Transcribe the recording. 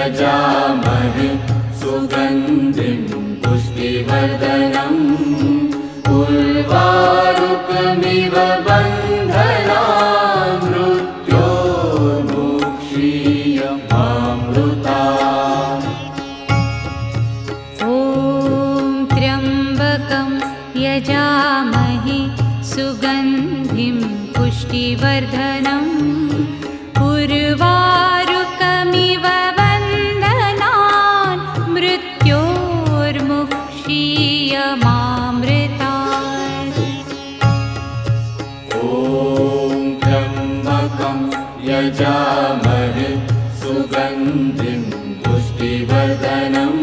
यजामहे सुगन्धिं पुष्टिवर्धनम् उर्वारुकमिव बन्धनान् मृत्योर्मुक्षीयमामृतात्। ॐ त्र्यम्बकं यजामहे सुगन्धिं पुष्टिवर्धनम् उर्वारुकमिव बन्धनान् मृत्योर्मुक्षीयमामृतात्। ॐ त्र्यम्बकं यजामहे सुगन्धिं पुष्टिवर्धनम्